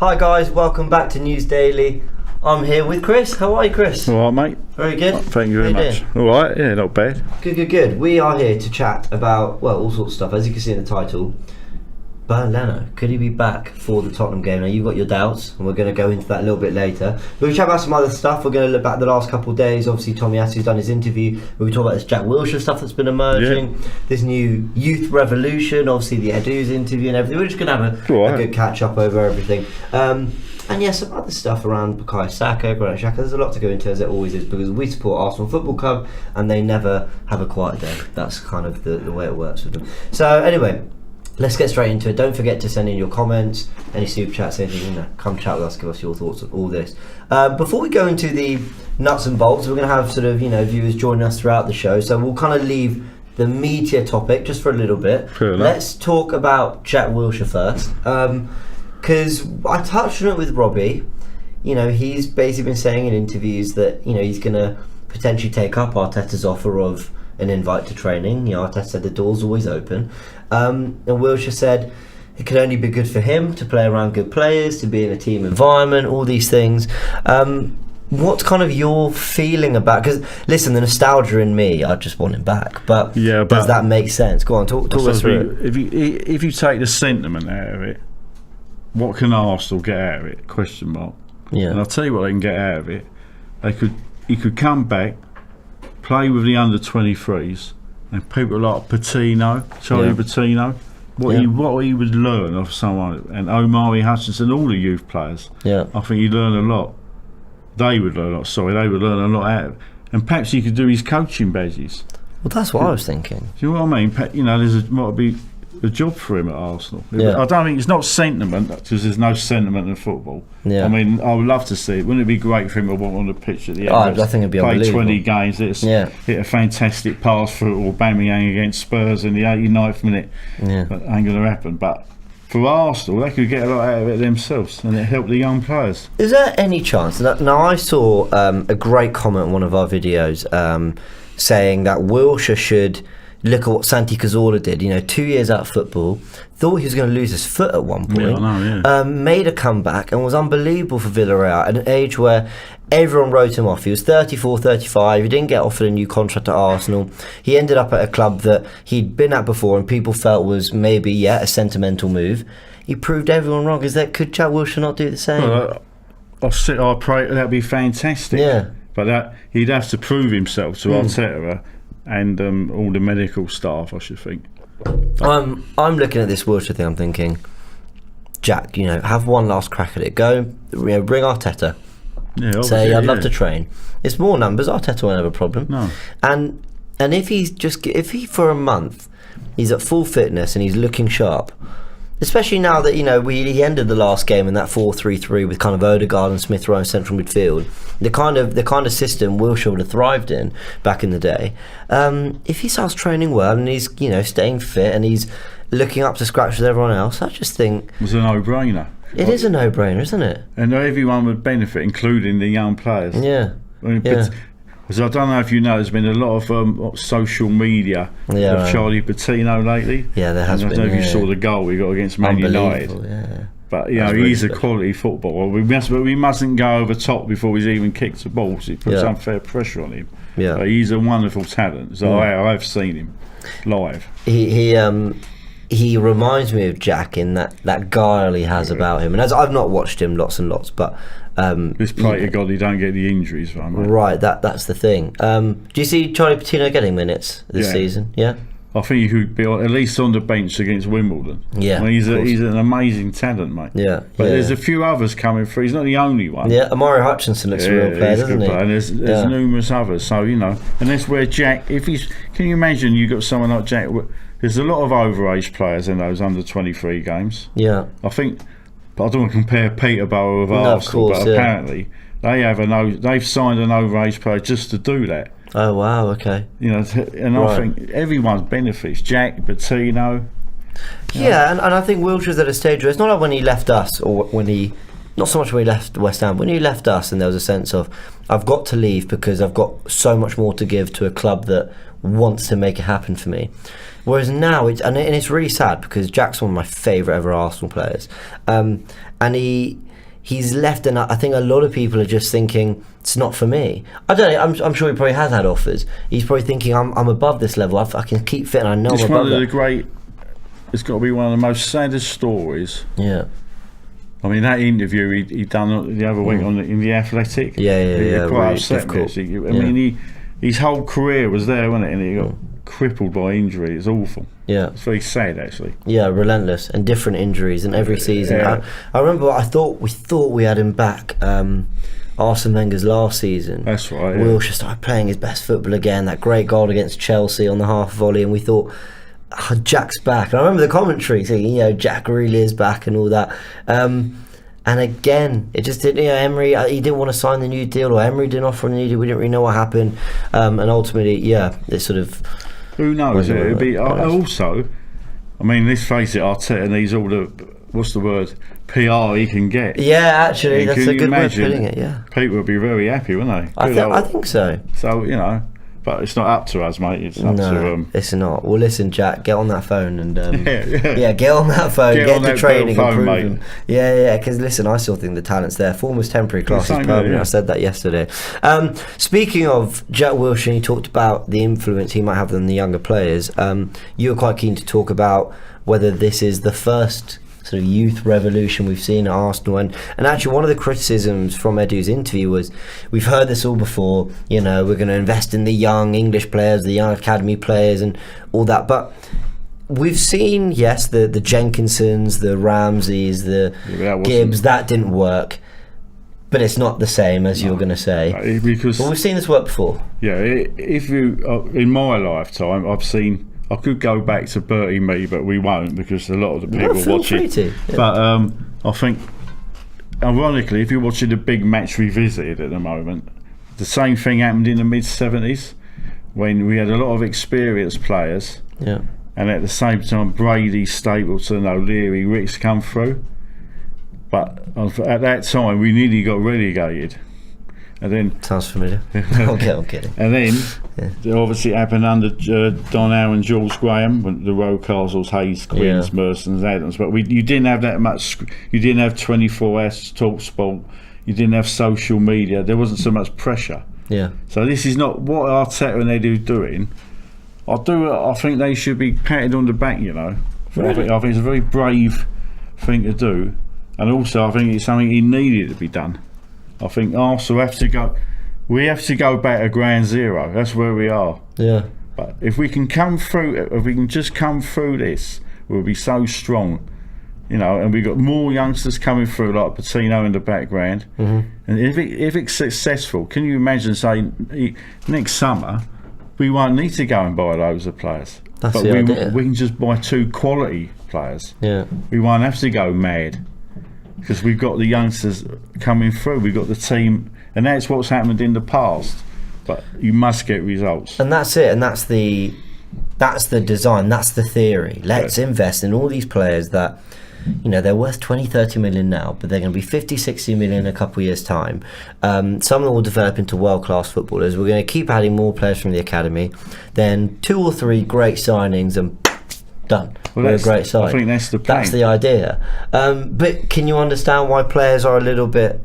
Hi guys, welcome back to News Daily. I'm here with Chris. How are you, Chris? All right, mate. Very good. Thank you very much. All right, yeah, not bad. Good. We are here to chat about, well, all sorts of stuff. As you can see in the title, Leno, could he be back for the Tottenham game? Now, you've got your doubts, and we're going to go into that a little bit later. We're going to chat about some other stuff. We're going to look back the last couple of days. Obviously, Tommy Asu's done his interview. We're going to talk about this Jack Wilshere stuff that's been emerging, this new youth revolution, obviously the Edu's interview and everything. We're just going to have a good catch-up over everything. And yeah, some other stuff around Saka, Granit Xhaka. There's a lot to go into, as it always is, because we support Arsenal Football Club, and they never have a quiet day. That's kind of the way it works with them. So anyway, let's get straight into it. Don't forget to send in your comments, any super chats, anything. Come chat with us, give us your thoughts on all this. Before we go into the nuts and bolts, we're going to have sort of viewers joining us throughout the show. So we'll kind of leave the media topic just for a little bit. Let's talk about Jack Wilshere first. Because I touched on it with Robbie. He's basically been saying in interviews that he's going to potentially take up Arteta's offer of an invite to training. Arteta said the door's always open. And Wilshere said it could only be good for him to play around good players, to be in a team environment, all these things. What's kind of your feeling about? Because listen, the nostalgia in me, I just want him back. But does that make sense? Go on, talk us through it. If you take the sentiment out of it, what can Arsenal get out of it? Question mark. Yeah. And I'll tell you what they can get out of it. He could come back, play with the under-23s, and people like Charlie Patino, what he would learn of someone, and Omari Hudson, all the youth players. Yeah. I think he'd learn a lot. They would learn a lot. They would learn a lot out of it. And perhaps he could do his coaching badges. Well, that's what I was thinking. Do you know what I mean? Might be a job for him at Arsenal. Yeah. I don't think it's not sentiment, because there's no sentiment in football. Yeah. I mean, I would love to see it. Wouldn't it be great for him to walk on the pitch at the end? I think it'd be unbelievable. Play 20 games, hit a fantastic pass for Aubameyang against Spurs in the 89th minute. Yeah. But ain't going to happen. But for Arsenal, they could get a lot out of it themselves, and it helped the young players. Is there any chance? Now, I saw a great comment on one of our videos saying that Wilshere should look at what Santi Cazorla did. 2 years out of football, thought he was going to lose his foot at one point. Made a comeback and was unbelievable for Villarreal at an age where everyone wrote him off. He was 34, 35. He didn't get offered a new contract at Arsenal. He ended up at a club that he'd been at before and people felt was maybe a sentimental move. He proved everyone wrong. Could Jack Wilshere not do the same? Well, I pray that'd be fantastic. Yeah. But he'd have to prove himself to Arteta and all the medical staff, I should think. I'm looking at this Wilshere thing. I'm thinking, Jack, have one last crack at it. Go, bring Arteta. Yeah, say I'd love to train. It's more numbers. Arteta won't have a problem. No. And if he for a month he's at full fitness and he's looking sharp. Especially now that he ended the last game in that 4-3-3 with kind of Odegaard and Smith Rowe in central midfield. The kind of system Wilshere would have thrived in back in the day. If he starts training well and he's staying fit and he's looking up to scratch with everyone else, I just think it was a no-brainer. It is a no-brainer, isn't it? And everyone would benefit, including the young players. Yeah. Because I don't know if you know, there's been a lot of social media of Charlie Patino lately. Yeah, there has been. I don't know if you saw the goal he got against Man United. Yeah. But he's a quality footballer. We mustn't go over top before he's even kicked the ball. So it puts unfair pressure on him. Yeah. But he's a wonderful talent. So I've seen him live. He reminds me of Jack in that guile he has about him. And as I've not watched him lots and lots, but just pray to God he don't get the injuries from him. Right, that's the thing. Do you see Charlie Patino getting minutes this season? Yeah. I think he could be at least on the bench against Wimbledon. Yeah, he's an amazing talent, mate. Yeah, but there's a few others coming through. He's not the only one. Yeah, Amari Hutchinson looks a real player, doesn't he? And there's numerous others. So and that's where Jack. Can you imagine you got someone like Jack? There's a lot of overage players in those under 23 games. Yeah, I think. But I don't want to compare Peterborough with Arsenal, but apparently they've signed an overage player just to do that. Oh wow, okay. I think everyone benefits. Jack, Patino. Yeah, and I think Wilshere's at a stage where it's not like when he left us, or not so much when he left West Ham. When he left us, and there was a sense of, I've got to leave because I've got so much more to give to a club that wants to make it happen for me. Whereas now, it's really sad because Jack's one of my favourite ever Arsenal players, and he's left, and I think a lot of people are just thinking it's not for me. I don't know. I'm sure he probably has had offers. He's probably thinking I'm above this level. I can keep fit, and I know it's I'm one above of the that. great. It's got to be one of the most saddest stories. Yeah. I mean, that interview he done the other week in the Athletic. Yeah. Quite Really upset me. difficult. I mean, his whole career was there, wasn't it? And he got crippled by injury. It's awful. Yeah. It's very sad, actually. Yeah, relentless, and different injuries, and every season. Yeah. I remember we thought we had him back. Arsene Wenger's last season. That's right. Yeah. Wilshere started playing his best football again. That great goal against Chelsea on the half volley, and we thought, Jack's back. And I remember the commentary thinking, Jack really is back and all that. And again, it just didn't. Emery, he didn't want to sign the new deal, or Emery didn't offer him the new deal. We didn't really know what happened. And ultimately, it sort of. Who knows? It'd be also. I mean, let's face it, Arteta needs all the what's the word PR he can get. Yeah, actually, that's a good way of imagine? putting it. Yeah, People would be very happy, wouldn't they? I think so. So but it's not up to us, mate. It's up to it's not. Well, listen, Jack, get on that phone and yeah, get on that phone, get the training, phone, and prove mate. them. Yeah. Because listen, I still think the talent's there. Form was temporary, class is permanent. I said that yesterday. Speaking of Jack Wilshere, you talked about the influence he might have on the younger players. You were quite keen to talk about whether this is the first sort of youth revolution we've seen at Arsenal, and actually one of the criticisms from Edu's interview was, we've heard this all before, we're going to invest in the young English players, the young academy players and all that, but we've seen, yes, the Jenkinsons, the Ramseys, the Gibbs, that didn't work, but it's not the same as you're going to say, because we've seen this work before. If you in my lifetime I could go back to Bertie Mee, but we won't, because a lot of the people watch it. Yeah. But I think, ironically, if you're watching the Big Match Revisited at the moment, the same thing happened in the mid-70s when we had a lot of experienced players. Yeah. And at the same time, Brady, Stapleton, O'Leary, Ricks come through. But at that time, we nearly got relegated. And then sounds familiar. Okay, I'm kidding. And then obviously it happened under Don Howe and Jules Graham, when the Rocastles, Hayes, Queens, Mersons, Adams. But you didn't have that much. You didn't have 24 hours talk sport. You didn't have social media. There wasn't so much pressure. Yeah. So this is not what Arteta and Edu doing. I think they should be patted on the back. Really? I think it's a very brave thing to do, and also I think it's something he needed to be done. I think Arsenal have to go. We have to go back to ground zero. That's where we are. Yeah. But if we can just come through this, we'll be so strong, And we've got more youngsters coming through, like Patino in the background. Mm-hmm. And if it's successful, can you imagine saying next summer we won't need to go and buy loads of players, but we can just buy 2 quality players. Yeah. We won't have to go mad, because we've got the youngsters coming through, we've got the team, and that's what's happened in the past. But you must get results, and that's it, and that's the design, that's the theory. Let's invest in all these players that they're worth 20-30 million now, but they're going to be 50-60 million in a couple of years time. Some of them will develop into world-class footballers. We're going to keep adding more players from the academy, then 2 or 3 great signings and done. We're a great side. I think that's the plan. That's the idea. But can you understand why fans are a little bit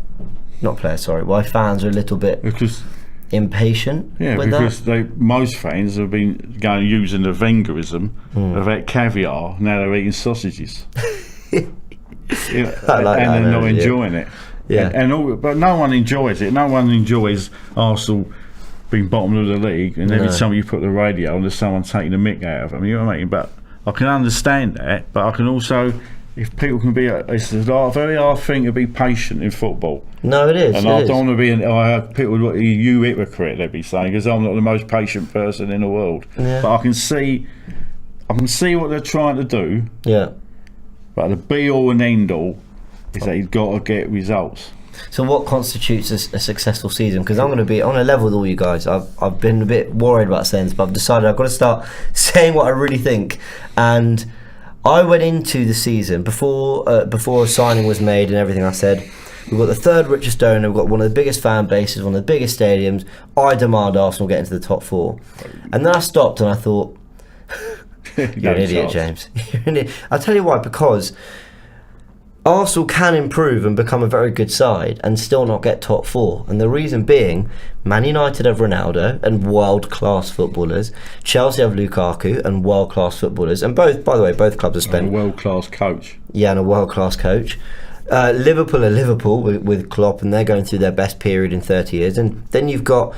impatient? Yeah, with because that? Most fans have been using the Wengerism of that caviar. Now they're eating sausages, and they're not enjoying it. Yeah, but no one enjoys it. No one enjoys Arsenal being bottom of the league, and every time you put the radio on, there's someone taking the mick out of them. You know what I mean? But I can understand that, but I can also, if people can be, it's a very hard thing to be patient in football. No, it is. And I don't want to be, I have people, you hypocrite, they'd be saying, because I'm not the most patient person in the world. Yeah. But I can see what they're trying to do. Yeah. But the be all and end all is that you've got to get results. So what constitutes a successful season? Because I'm going to be on a level with all you guys. I've been a bit worried about saying this, but I've decided I've got to start saying what I really think. And I went into the season before a signing was made and everything. I said, we've got the 3rd richest owner, we've got one of the biggest fan bases, one of the biggest stadiums. I demand Arsenal get into the top 4. And then I stopped and I thought, you're an idiot, James. I'll tell you why. Because Arsenal can improve and become a very good side and still not get top four. And the reason being, Man United have Ronaldo and world-class footballers. Chelsea have Lukaku and world-class footballers. And both, by the way, both clubs have spent... a world-class coach. Yeah, and a world-class coach. Liverpool are Liverpool with Klopp, and they're going through their best period in 30 years. And then you've got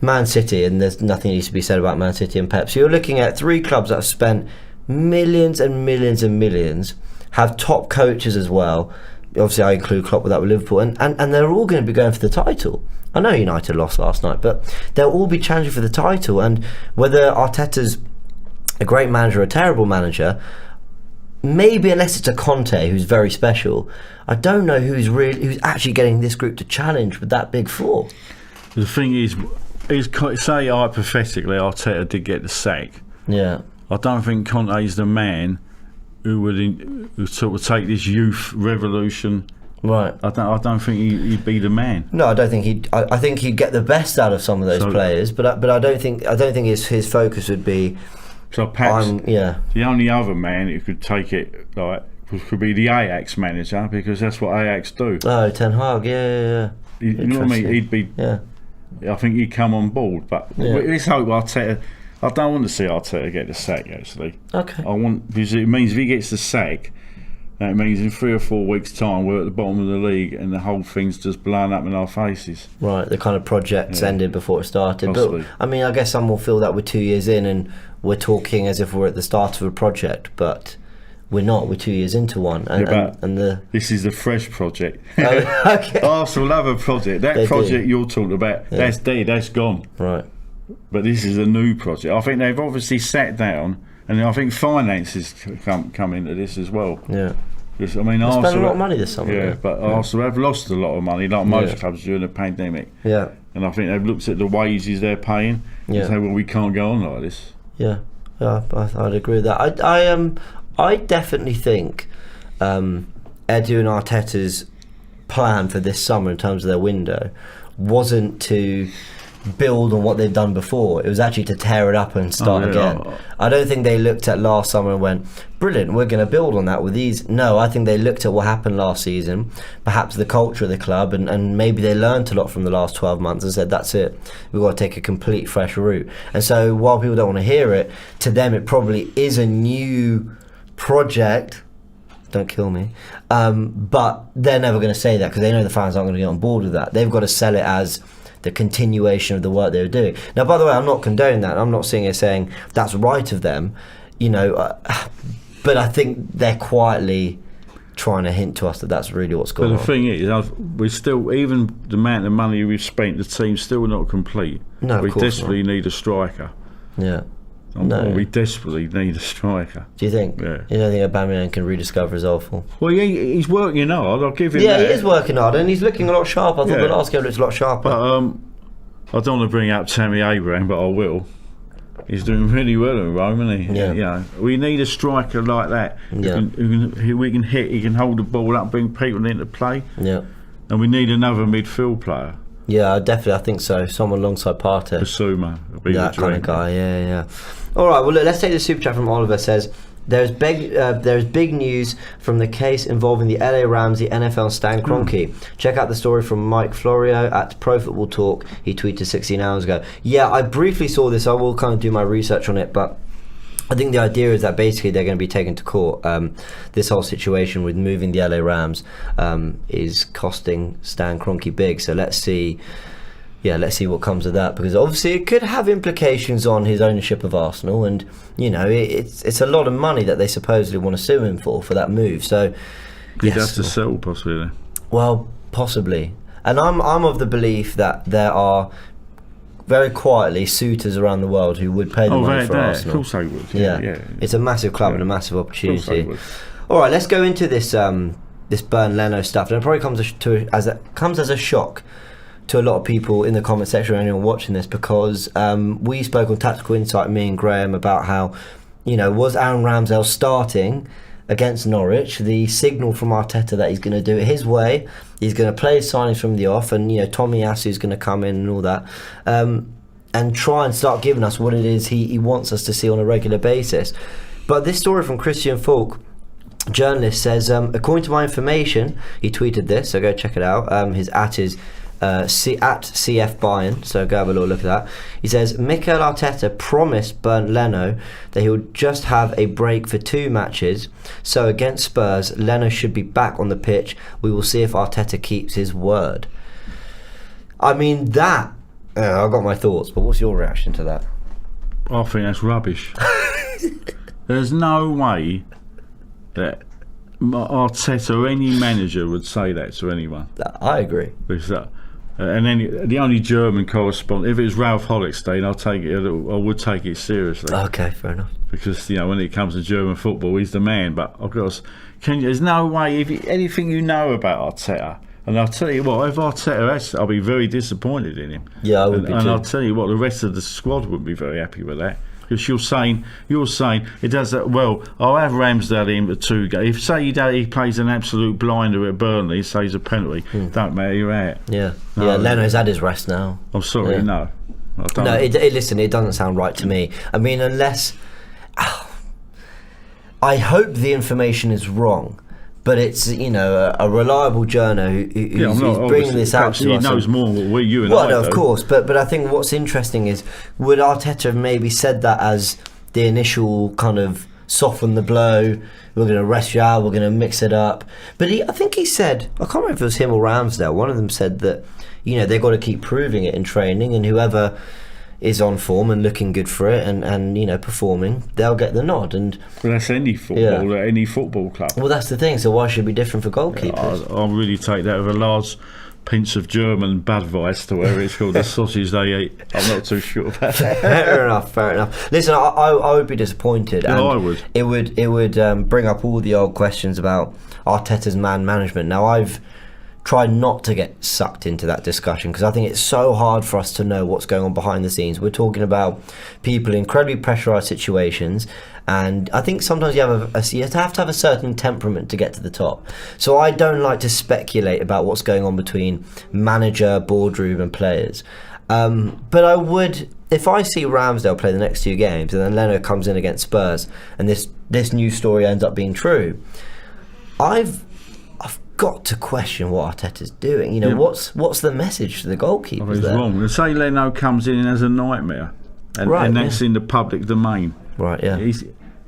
Man City, and there's nothing needs to be said about Man City and Pep. So you're looking at three clubs that have spent millions and millions and millions, have top coaches as well. Obviously I include Klopp with that with Liverpool, and they're all going to be going for the title. I know United lost last night, but they'll all be challenging for the title. And whether Arteta's a great manager or a terrible manager, maybe unless it's a Conte who's very special, I don't know who's actually getting this group to challenge with that big four. The thing is say hypothetically Arteta did get the sack. Yeah. I don't think Conte's the man who sort of take this youth revolution. Right. I don't think he'd be the man. No, I don't think he'd. I think he'd get the best out of some of those players, but I don't think his focus would be. So perhaps the only other man who could take it could be the Ajax manager, because that's what Ajax do. Oh, Ten Hag, yeah. You know what I mean? He'd be. Yeah. I think he'd come on board, but let's hope Arteta. I don't want to see Arteta get the sack, actually. Okay. Because it means if he gets the sack, that means in 3 or 4 weeks' time we're at the bottom of the league and the whole thing's just blown up in our faces. Right, the kind of project's ended before it started. Possibly. But I mean, I guess some will feel that we're 2 years in and we're talking as if we're at the start of a project, but we're not. We're 2 years into one, this is a fresh project. Oh, okay. Arsenal love a project. That project you're talking about, that's dead, that's gone. Right. But this is a new project. I think they've obviously sat down, and I think finances come into this as well. Yeah. Because, I mean, Arsenal spent a lot of money this summer. Yeah, but Arsenal have lost a lot of money, like most clubs during the pandemic. Yeah. And I think they've looked at the wages they're paying and say, well, we can't go on like this. Yeah. Yeah, I'd agree with that. I definitely think Edu and Arteta's plan for this summer in terms of their window wasn't to build on what they've done before. It was actually to tear it up and start again. I don't think they looked at last summer and went, brilliant, we're going to build on that with these. No, I think they looked at what happened last season, perhaps the culture of the club, and maybe they learned a lot from the last 12 months and said, that's it, we've got to take a complete fresh route. And so while people don't want to hear it, to them it probably is a new project. Don't kill me. But they're never going to say that because they know the fans aren't going to get on board with that. They've got to sell it as the continuation of the work they were doing. Now, by the way, I'm not condoning that. I'm not sitting here saying that's right of them, but I think they're quietly trying to hint to us that that's really what's going on. But the thing is, we're still, even the amount of money we've spent, the team's still not complete. No, we desperately need a striker. Yeah. We desperately need a striker. Do you think? Yeah. You don't think Aubameyang can rediscover his awful? Well, he's working hard. I'll give him that. Yeah, he is working hard, and he's looking a lot sharper. I thought the last game looked a lot sharper. But I don't want to bring up Tammy Abraham, but I will. He's doing really well in Rome, isn't he? Yeah. We need a striker like that. Who we can hit. He can hold the ball up, bring people into play. Yeah. And we need another midfield player. Yeah, definitely. I think so. Someone alongside Partey. Basuma. That kind of guy. Yeah. All right. Well, look, let's take the super chat from Oliver. Says there's big news from the case involving the LA Rams, the NFL Stan Kroenke. Check out the story from Mike Florio at Pro Football Talk. He tweeted 16 hours ago. Yeah, I briefly saw this. I will kind of do my research on it, but I think the idea is that basically they're going to be taken to court. This whole situation with moving the LA Rams is costing Stan Kroenke big. So let's see what comes of that, because obviously it could have implications on his ownership of Arsenal, and it's a lot of money that they supposedly want to sue him for that move. So he'd have to sell possibly. Well, possibly, and I'm of the belief that there are very quietly suitors around the world who would pay the money for Arsenal. Of course they would. Yeah. It's a massive club and a massive opportunity. All right, let's go into this this Burn Leno stuff, and it probably comes as a shock to a lot of people in the comment section or anyone watching this, because we spoke on Tactical Insight, me and Graham, about how was Aaron Ramsdale starting against Norwich the signal from Arteta that he's going to do it his way, he's going to play his signings from the off, and Tommy Yasu's going to come in and all that, and try and start giving us what it is he wants us to see on a regular basis. But this story from Christian Falk journalist says, according to my information, he tweeted this, so go check it out. His at is at CF Bayern, so go have a little look at that. He says, Mikel Arteta promised Bernd Leno that he would just have a break for 2 matches, so against Spurs, Leno should be back on the pitch. We will see if Arteta keeps his word. I mean, that, I've got my thoughts, but what's your reaction to that? I think that's rubbish. There's no way that Arteta or any manager would say that to anyone. I agree. Because and then the only German correspondent, if it was Ralph Hollekstein, I would take it seriously. Okay, fair enough. Because when it comes to German football, he's the man. But of course, there's no way. Anything you know about Arteta, and I'll tell you what, if Arteta has, I'll be very disappointed in him. Yeah, I would be too. And I'll tell you what, the rest of the squad wouldn't be very happy with that. Because you're saying it does that. Well, I'll have Ramsdale in for 2 games. If say he plays an absolute blinder at Burnley, saves a penalty, don't matter, you're out. Yeah, Leno's had his rest now. I'm sorry, no. Listen, it doesn't sound right to me. I mean, unless I hope the information is wrong. But it's a reliable journo who's bringing this out to us. He knows more than you and I Well, no, of course. But I think what's interesting is, would Arteta have maybe said that as the initial kind of soften the blow? We're going to rest you out. We're going to mix it up. But I think he said, I can't remember if it was him or Ramsdale. One of them said that they've got to keep proving it in training, and whoever is on form and looking good for it and performing, they'll get the nod. And well, that's any football, any football club. Well, that's the thing. So why should it be different for goalkeepers? I'll really take that with a large pinch of German Budweiser, to whatever it's called, the sausage they eat. I'm not too sure about that. Fair enough. Listen, I would be disappointed. Yeah, and I would. It would bring up all the old questions about Arteta's man management. Now, I've tried not to get sucked into that discussion because I think it's so hard for us to know what's going on behind the scenes. We're talking about people in incredibly pressurised situations, and I think sometimes you have to have a certain temperament to get to the top. So I don't like to speculate about what's going on between manager, boardroom and players. But I would, if I see Ramsdale play the next 2 games and then Leno comes in against Spurs and this new story ends up being true, I've got to question what Arteta's doing. What's the message to the goalkeepers? It's wrong. They say Leno comes in as a nightmare, and that's in the public domain. Right. Yeah.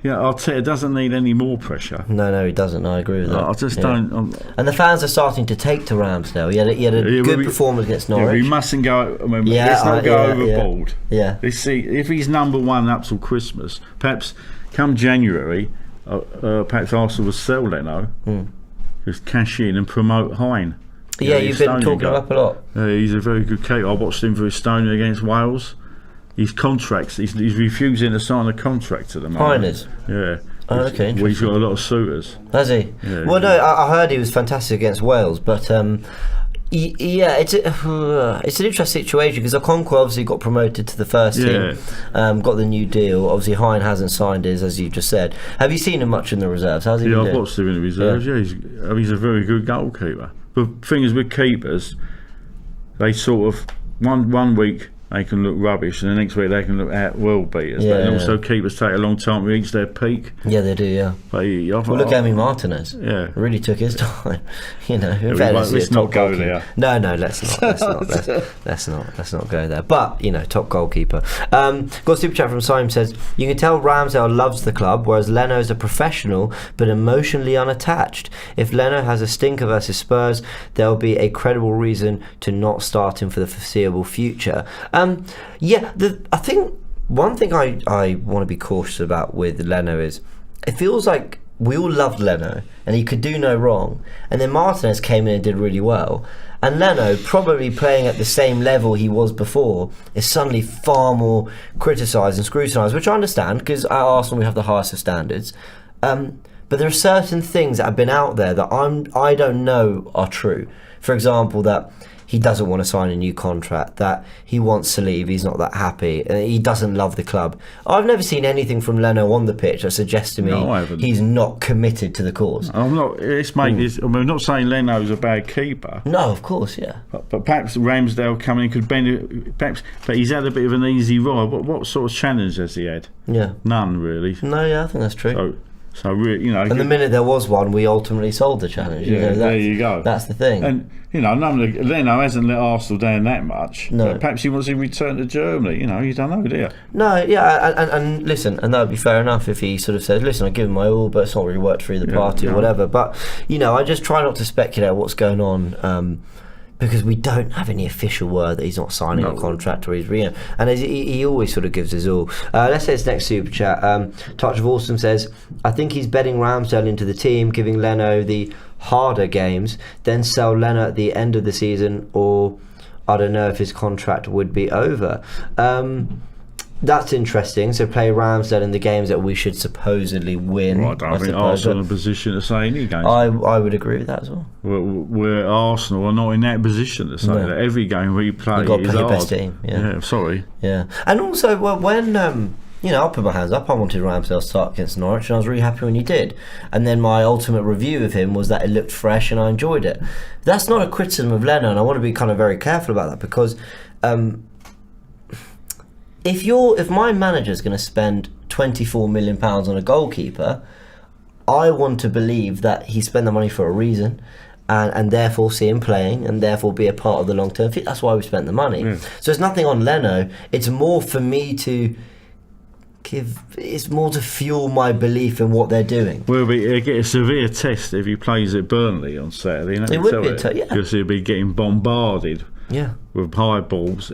Arteta doesn't need any more pressure. No, he doesn't. I agree with that. I just don't. And the fans are starting to take to Ramsdale. He had a good performance against Norwich. Yeah, we mustn't go. Let's not go overboard. Yeah. Let's see if he's number 1 up till Christmas. Perhaps come January, perhaps Arsenal will sell Leno. Just cash in and promote Hine. Yeah, you've been talking him up a lot. He's a very good keeper. I watched him for Estonia against Wales. His contracts, he's refusing to sign a contract at the moment. Hine is? Yeah. Oh, okay, interesting. He's got a lot of suitors. Has he? Yeah, well, no, I heard he was fantastic against Wales, but it's an interesting situation because Okonkwo obviously got promoted to the first team, got the new deal. Obviously, Hine hasn't signed his, as you just said. Have you seen him much in the reserves? How's he been doing? I've watched him in the reserves. Yeah, he's a very good goalkeeper. But the thing is, with keepers, they sort of one week they can look rubbish, and the next week they can look world beaters. And also keepers take a long time to reach their peak. Yeah, they do. Yeah. But look at Emi Martinez. Yeah, really took his time. Let's not go there. No, let's not go there. But top goalkeeper. Got a super chat from Simon, says you can tell Ramsdale loves the club, whereas Leno is a professional but emotionally unattached. If Leno has a stinker versus Spurs, there will be a credible reason to not start him for the foreseeable future. I think one thing I want to be cautious about with Leno is it feels like we all loved Leno and he could do no wrong, and then Martinez came in and did really well, and Leno, probably playing at the same level he was before, is suddenly far more criticised and scrutinised, which I understand because at Arsenal we have the highest of standards, but there are certain things that have been out there that I don't know are true. For example, that he doesn't want to sign a new contract, that he wants to leave, he's not that happy, he doesn't love the club. I've never seen anything from Leno on the pitch that suggests to me he's not committed to to I'm not. I'm not saying Leno's a bad keeper. No, of course, yeah. But perhaps Ramsdale coming in could benefit. Perhaps, but he's had a bit of an easy ride. What sort of challenge has he had? Yeah, none really. No, yeah, I think that's true. So and the minute there was one, we ultimately sold the challenge. There you go. That's the thing. And Leno hasn't let Arsenal down that much. No. But perhaps he wants to return to Germany. You don't know, do you? No, and listen, and that would be fair enough if he sort of says, listen, I give him my all, but it's not really worked through the party or whatever. But I just try not to speculate what's going on. Because we don't have any official word that he's not signing a contract or he's and he always sort of gives his all. Let's say it's next super chat. Touch of Awesome says, I think he's bedding Ramsdale into the team, giving Leno the harder games, then sell Leno at the end of the season, or I don't know if his contract would be over. That's interesting. So play Ramsdale in the games that we should supposedly win. Well, I don't think Arsenal are in a position to say any games. I would agree with that as well. We're Arsenal are not in that position to say that. Every game we play You've got to is play your hard. best team. Yeah, sorry. Yeah, and also when I'll put my hands up. I wanted Ramsdale to start against Norwich, and I was really happy when he did. And then my ultimate review of him was that it looked fresh, and I enjoyed it. That's not a criticism of Leno, and I want to be kind of very careful about that because. If my manager's going to spend £24 million on a goalkeeper, I want to believe that he spent the money for a reason, and therefore see him playing, and therefore be a part of the long term fit. That's why we spent the money. So it's nothing on Leno. It's more for me to it's more to fuel my belief in what they're doing. Well, he'll get a severe test if he plays at Burnley on Saturday. It would be because he'll be getting bombarded. Yeah. With high balls,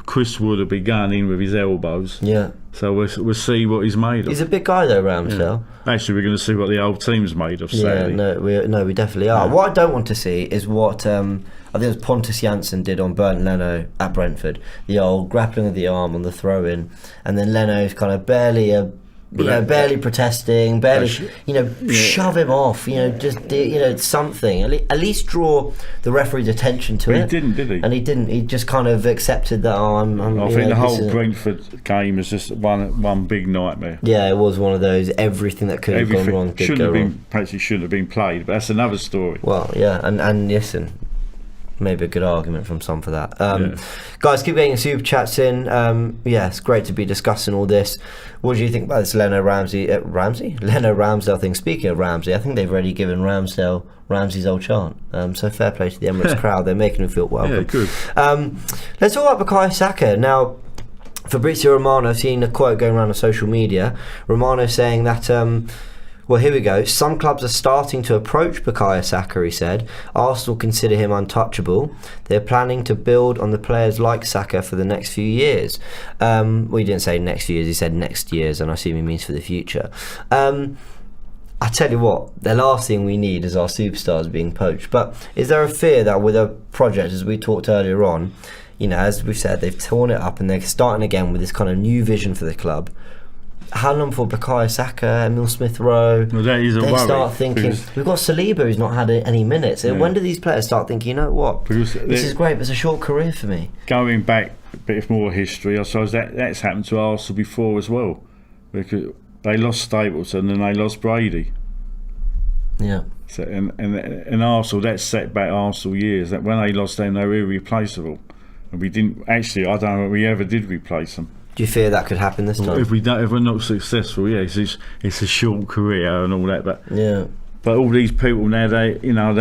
Chris Wood will be going in with his elbows. Yeah. So we'll see what he's made of. He's a big guy though, Ramsdale. Yeah. Actually, we're going to see what the old team's made of Saturday. Yeah, we definitely are. Yeah. What I don't want to see is what I think it was Pontus Jansson did on Bernd Leno at Brentford. The old grappling of the arm on the throw-in, and then Leno's kind of barely protesting, shove him off, something. At least draw the referee's attention to it. He didn't, did he? And he didn't. He just kind of accepted that. I think the whole Brentford game was just one big nightmare. Yeah, it was one of those. Everything that could have gone wrong did go wrong. Perhaps it shouldn't have been played, but that's another story. Well, yeah, and listen. Maybe a good argument from some for that. Guys, keep getting super chats in. It's great to be discussing all this. What do you think about this Leno Ramsdale thing? Speaking of Ramsey, I think they've already given Ramsey's old chant. So fair play to the Emirates crowd. They're making him feel welcome. Yeah, good. Let's talk about Bukayo Saka. Now, Fabrizio Romano, I've seen a quote going around on social media. Romano saying that... well, here we go. Some clubs are starting to approach Bukayo Saka, he said. Arsenal consider him untouchable. They're planning to build on the players like Saka for the next few years. He didn't say next few years, he said next years, and I assume he means for the future. I tell you what, the last thing we need is our superstars being poached. But is there a fear that with a project, as we talked earlier on, as we've said, they've torn it up and they're starting again with this kind of new vision for the club? How long for Bukayo Saka, Emil Smith Rowe? Well, that is a worry. Start thinking, we've got Saliba who's not had any minutes. Yeah. When do these players start thinking, you know what, this is great, but it's a short career for me? Going back a bit more history, I suppose that's happened to Arsenal before as well. Because they lost Stapleton and they lost Brady. Yeah. So, and Arsenal, that set back Arsenal years. That when they lost them, they were irreplaceable. And we didn't, actually, I don't know if we ever did replace them. Do you fear that could happen this time? If we're not successful, it's a short career and all that. But all these people now, they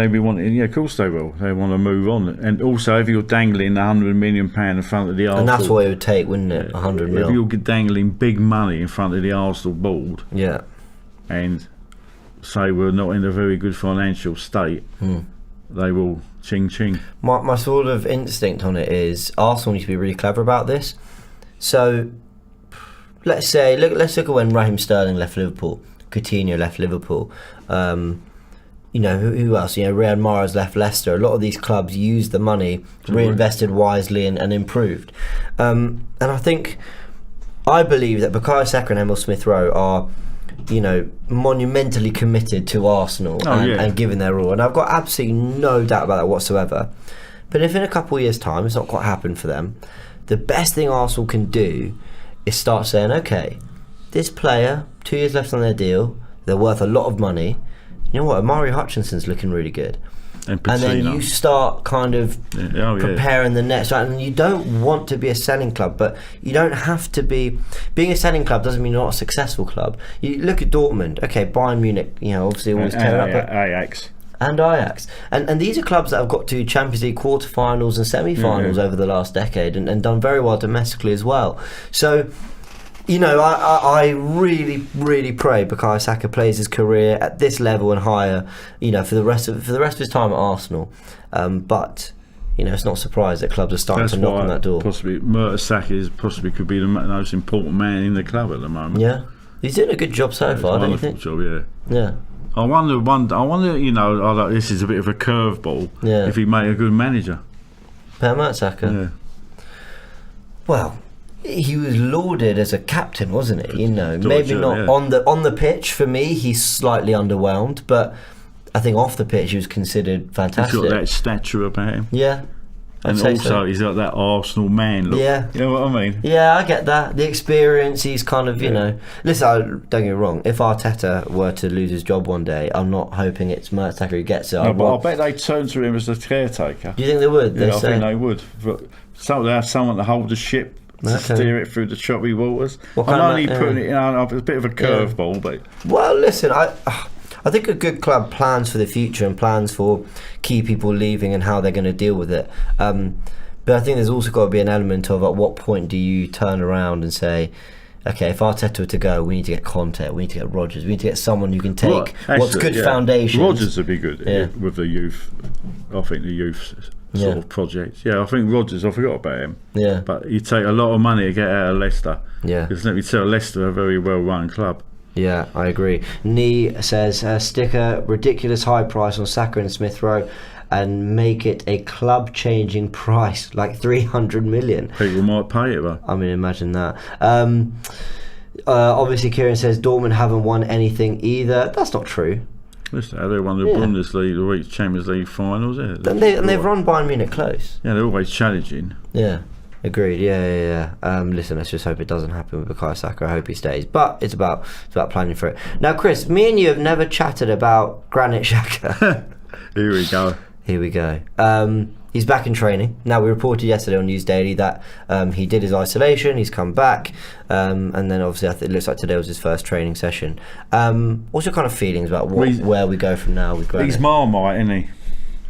be wanting. Yeah, of course they will. They want to move on. And also, if you're dangling £100 million in front of the Arsenal, and that's what it would take, wouldn't it? 100 million. If you're dangling big money in front of the Arsenal board, and say we're not in a very good financial state, they will ching. My sort of instinct on it is Arsenal need to be really clever about this. So let's look at when Raheem Sterling left Liverpool, Coutinho left Liverpool, who else? Riyad Mahrez left Leicester. A lot of these clubs used the money, reinvested wisely and improved. And I believe that Bukayo Saka and Emil Smith Rowe are monumentally committed to Arsenal and giving their all. And I've got absolutely no doubt about that whatsoever. But if in a couple of years' time it's not quite happened for them, the best thing Arsenal can do is start saying, okay, this player, 2 years left on their deal, they're worth a lot of money. You know what, Amari Hutchinson's looking really good. And then you start kind of preparing the next round. And you don't want to be a selling club, but you don't have to be. Being a selling club doesn't mean you're not a successful club. You look at Dortmund, okay, Bayern Munich, obviously always tear up. Ajax. And Ajax. And these are clubs that have got to Champions League quarterfinals and semi-finals over the last decade and done very well domestically as well. So, I really, really pray Bukayo Saka plays his career at this level and higher, for the rest of his time at Arsenal. But it's not a surprise that clubs are starting to knock on that door. Possibly, Saka could be the most important man in the club at the moment. Yeah, he's doing a good job so far, don't you think? Job, yeah. I wonder. This is a bit of a curveball. Yeah. If he made a good manager. Pierre-Emerick Saka. Yeah. Well, he was lauded as a captain, wasn't he? Maybe not on the pitch. For me, he's slightly underwhelmed, but I think off the pitch he was considered fantastic. He's got that stature about him. Yeah. And also, he's got that Arsenal man look. Yeah. You know what I mean? Yeah, I get that. The experience, he's kind of, Listen, don't get me wrong. If Arteta were to lose his job one day, I'm not hoping it's Mertesacker who gets it. No, but I bet they'd turn to him as the caretaker. Do you think they would? Yeah, I think they would. But they have someone to hold the ship, to steer it through the choppy waters. I'm only putting it, it's a bit of a curveball, but... Well, listen, I think a good club plans for the future and plans for key people leaving and how they're going to deal with it. But I think there's also got to be an element of at what point do you turn around and say, okay, if Arteta were to go, we need to get Conte, we need to get Rodgers, we need to get someone who can take what's good foundations. Rodgers would be good with the youth. I think the youth sort of project. Yeah, I think Rodgers, I forgot about him. Yeah. But you take a lot of money to get out of Leicester. Yeah. Because let me tell you, Leicester are a very well-run club. Yeah, I agree. Nee says, stick a ridiculous high price on Saka and Smith Rowe and make it a club-changing price, like 300 million. People might pay it, though. I mean, imagine that. Obviously, Kieran says Dortmund haven't won anything either. That's not true. Listen, they won the Bundesliga, the Champions League finals. Yeah. And they've run Bayern Munich close. Yeah, they're always challenging. Yeah. Agreed. Yeah. Listen, let's just hope it doesn't happen with Bukayo Saka. I hope he stays. But it's about planning for it. Now, Chris, me and you have never chatted about Granit Xhaka. Here we go. He's back in training. Now, we reported yesterday on News Daily that he did his isolation. He's come back, and then obviously it looks like today was his first training session. What's your kind of feelings about where we go from now with Granit? He's Marmite, isn't he?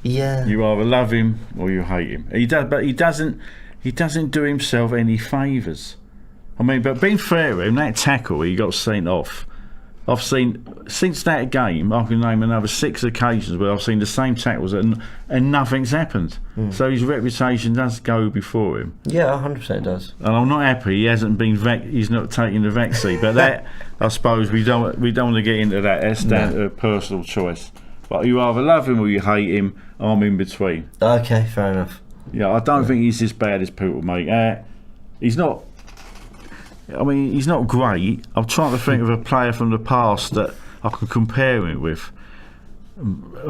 Yeah. You either love him or you hate him. But he doesn't do himself any favours. I mean, but being fair to him, that tackle he got sent off, I've seen, since that game, I can name another 6 occasions where I've seen the same tackles and nothing's happened. So his reputation does go before him. Yeah, 100% does. And I'm not happy he hasn't been he's not taking the vaccine. But that, I suppose, we don't want to get into that. That's down to personal choice. But you either love him or you hate him. I'm in between. Okay, fair enough. Yeah, I don't think he's as bad as people make out. He's not. I mean, he's not great. I'm trying to think of a player from the past that I can compare him with.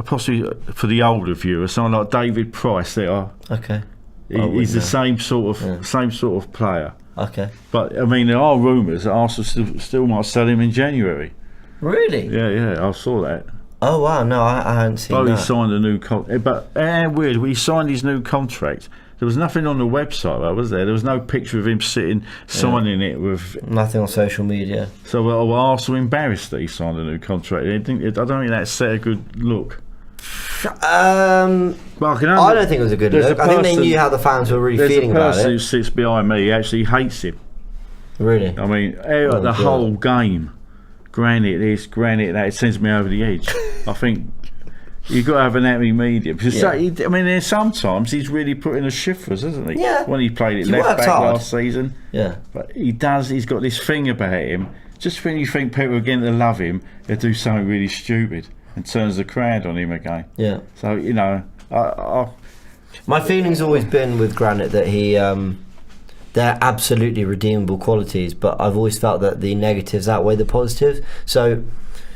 Possibly for the older viewer, someone like David Price. Okay. He's the same sort of player. Okay. But I mean, there are rumours that Arsenal still might sell him in January. Really? Yeah, I saw that. Oh wow, no, I hadn't seen that. He signed a new contract, but weird. When he signed his new contract, there was nothing on the website, though, was there? There was no picture of him signing it with nothing on social media. So were Arsenal embarrassed that he signed a new contract? I don't think that set a good look. I don't think it was a good look. I think they knew how the fans were really feeling about it. There's a person who sits behind me. He actually hates him. Really? I mean, whole game. Granit this, Granit that, it sends me over the edge. I think you've got to have an happy medium. Because there's sometimes he's really put in a shift for us, hasn't he? Yeah. When he played it left back last season. Yeah. But he's got this thing about him. Just when you think people are getting to love him, they do something really stupid and turns the crowd on him again. Yeah. So, my feeling's always been with Granit that he... they're absolutely redeemable qualities, but I've always felt that the negatives outweigh the positives. So,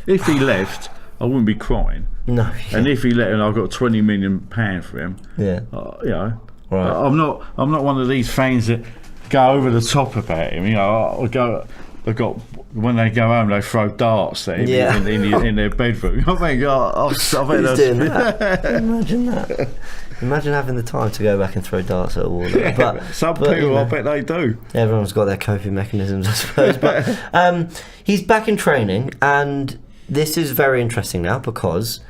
if he left, I wouldn't be crying. No. Yeah. And if he left, and I got £20 million for him. Yeah. Right. I'm not one of these fans that go over the top about him. I got when they go home, they throw darts at him in their bedroom. I think, Who's doing that? Imagine that. Imagine having the time to go back and throw darts at a wall. But some people, I bet they do. Everyone's got their coping mechanisms, I suppose. But he's back in training, and this is very interesting now because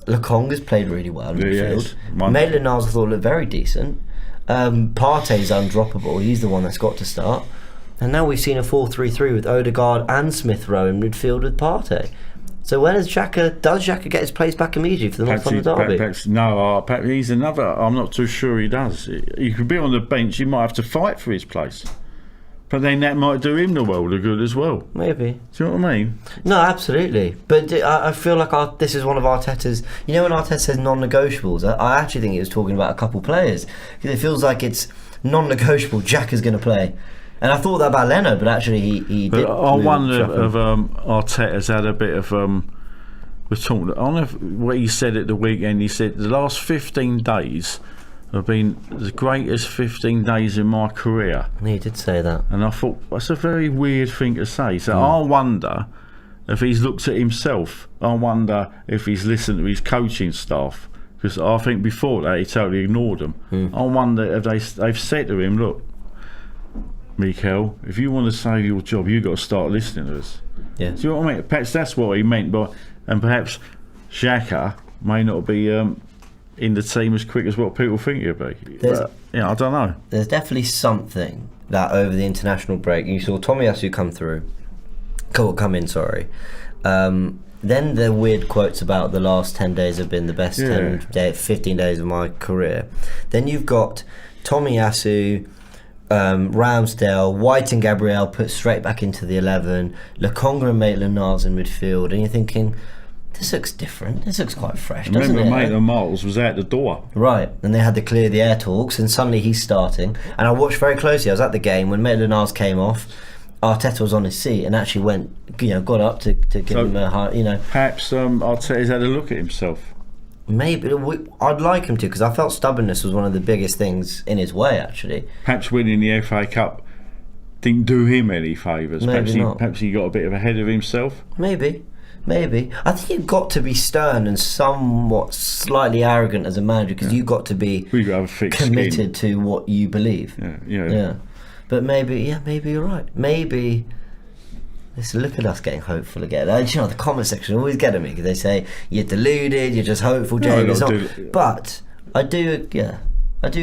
Lekong has played really well in midfield. Maitland-Niles I thought looked very decent. Partey's undroppable. He's the one that's got to start. And now we've seen a 4-3-3 with Odegaard and Smith Rowe in midfield with Partey. So when does Xhaka get his place back immediately for the North London derby? He's another. I'm not too sure he does. He could be on the bench. He might have to fight for his place. But then that might do him the world of good as well. Maybe. Do you know what I mean? No, absolutely. But I feel like this is one of Arteta's... You know when Arteta says non-negotiables, I actually think he was talking about a couple players. Because it feels like it's non-negotiable. Xhaka's going to play. And I thought that about Leno, but actually he did. I wonder if Arteta's had a bit of... we're talking... I don't know what he said at the weekend. He said the last 15 days... have been the greatest 15 days in my career. He did say that. And I thought, that's a very weird thing to say. So I wonder if he's looked at himself. I wonder if he's listened to his coaching staff. Because I think before that, he totally ignored them. I wonder if they've said to him, look, Mikel, if you want to save your job, you've got to start listening to us. Yeah. Do you know what I mean? Perhaps that's what he meant. And perhaps Xhaka may not be... in the team as quick as what people think he'll be. I don't know. There's definitely something that over the international break, you saw Tomiyasu come in. Then the weird quotes about the last 10 days have been the best 15 days of my career. Then you've got Tomiyasu, Ramsdale, White and Gabriel put straight back into the 11, Lekong and Maitland-Niles in midfield, and you're thinking... This looks different. This looks quite fresh, doesn't it? Remember, Maitland-Niles was out the door. Right, and they had to clear the air talks, and suddenly he's starting. And I watched very closely. I was at the game when Maitland-Niles came off. Arteta was on his seat and actually got up to give him a high, Perhaps Arteta's had a look at himself. Maybe I'd like him to, because I felt stubbornness was one of the biggest things in his way. Actually, perhaps winning the FA Cup didn't do him any favours. Perhaps he got a bit ahead of himself. Maybe. I think you've got to be stern and somewhat slightly arrogant as a manager, because you've got to be committed to what you believe. Yeah. But maybe you're right. Maybe. Listen, look at us getting hopeful again. The comment section always get at me because they say you're deluded, you're just hopeful, James. But I do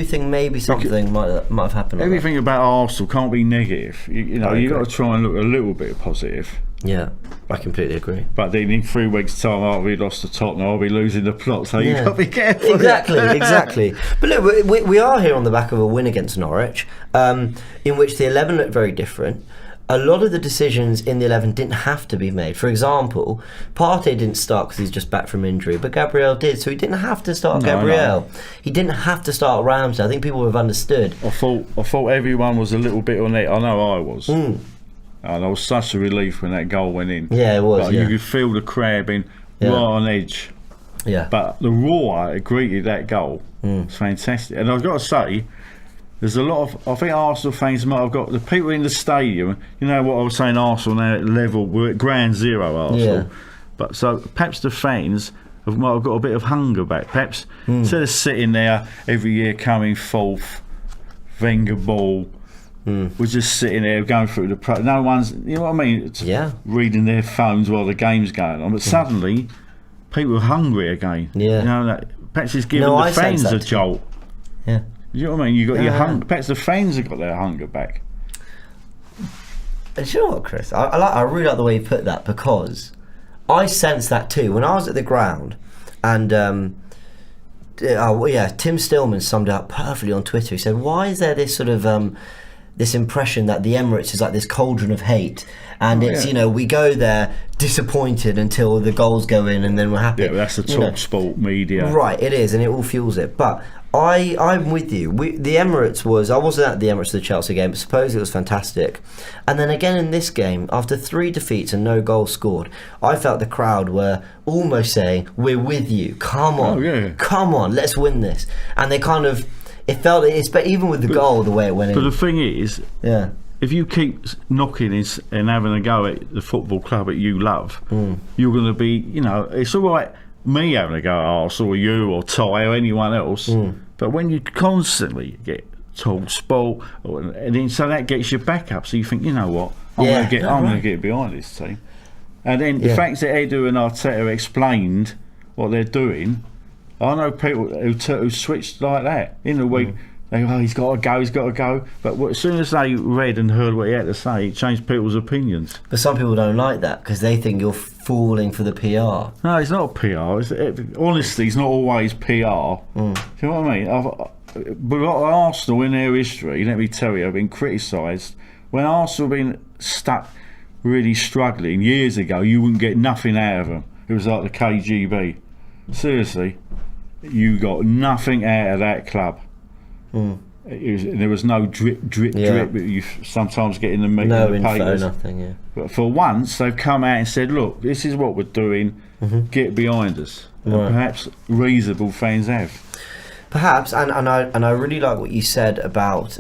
think maybe something might have happened. Everything about Arsenal can't be negative. You've got to try and look a little bit positive. Yeah, I completely agree. But then in 3 weeks' time, after we lost to Tottenham, I'll be losing the plot, so you've got to be careful. Exactly. But look, we are here on the back of a win against Norwich, in which the 11 looked very different. A lot of the decisions in the 11 didn't have to be made. For example, Partey didn't start because he's just back from injury, but Gabriel did, so he didn't have to start Gabriel. No. He didn't have to start Ramsdale. I think people have understood. I thought everyone was a little bit on it. I know I was. And I was such a relief when that goal went in. Yeah, it was. You could feel the crowd being right on edge. Yeah. But the roar that greeted that goal was fantastic. And I've got to say, there's a lot of... I think Arsenal fans might have got... The people in the stadium... You know what I was saying, Arsenal now at level... We're at ground zero, Arsenal. Yeah. But so perhaps the fans might have got a bit of hunger back. Perhaps instead of sitting there every year coming fourth, Wenger ball... We're just sitting there going through the... No one's... You know what I mean? Reading their phones while the game's going on. But suddenly, people are hungry again. Yeah. Perhaps it's giving the fans a jolt. Yeah. You know what I mean? You got your hunger. Perhaps the fans have got their hunger back. And you know what, Chris? I really like the way you put that, because I sense that too. When I was at the ground, and Tim Stillman summed it up perfectly on Twitter. He said, "Why is there this sort of this impression that the Emirates is like this cauldron of hate, and we go there disappointed until the goals go in, and then we're happy." Yeah, that's the top sport media. Right, it is, and it all fuels it. But I'm with you. The Emirates I wasn't at the Emirates of the Chelsea game, but supposedly it was fantastic. And then again in this game, after 3 defeats and no goals scored, I felt the crowd were almost saying, "We're with you. Come on, come on, let's win this." And they kind of... It felt but even with the goal, the way it went in. But the thing is, if you keep knocking and having a go at the football club that you love, you're going to be, it's all right me having a go at Arsenal or you or Ty or anyone else, but when you constantly get told sport, and then so that gets your back up, so you think, you know what, I'm going to get behind this team. And then the fact that Edu and Arteta explained what they're doing, I know people who switched like that in the week. They go, he's got to go. But as soon as they read and heard what he had to say, it changed people's opinions. But some people don't like that because they think you're falling for the PR. No, it's not PR. Honestly, it's not always PR. Do you know what I mean? But Arsenal, in their history, let me tell you, have been criticised. When Arsenal have been stuck really struggling years ago, you wouldn't get nothing out of them. It was like the KGB. Seriously, you got nothing out of that club. There was no drip that you sometimes get in the papers. No info, nothing. But for once, they've come out and said, "Look, this is what we're doing. Get behind us." And perhaps reasonable fans have. Perhaps, and I really like what you said about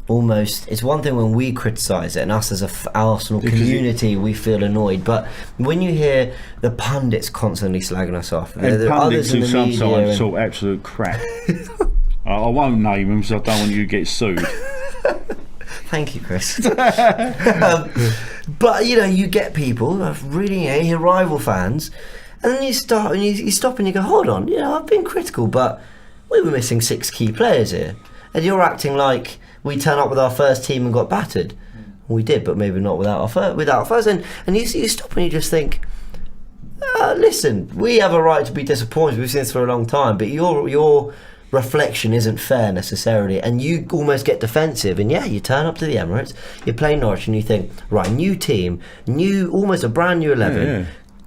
almost. It's one thing when we criticise it, and us as a Arsenal community, we feel annoyed. But when you hear the pundits constantly slagging us off, and pundits who sometimes talk absolute crap. I won't name them because I don't want you to get sued. Thank you, Chris. But you get people who are really rival fans, and then you stop and you go, hold on, I've been critical, but we were missing 6 key players here, and you're acting like we turn up with our first team and got battered. We did, but maybe not without our first. And you stop and you just think, listen, we have a right to be disappointed. We've seen this for a long time, but your reflection isn't fair necessarily, and you almost get defensive. And you turn up to the Emirates, you play Norwich, and you think, right, new team, almost a brand new 11.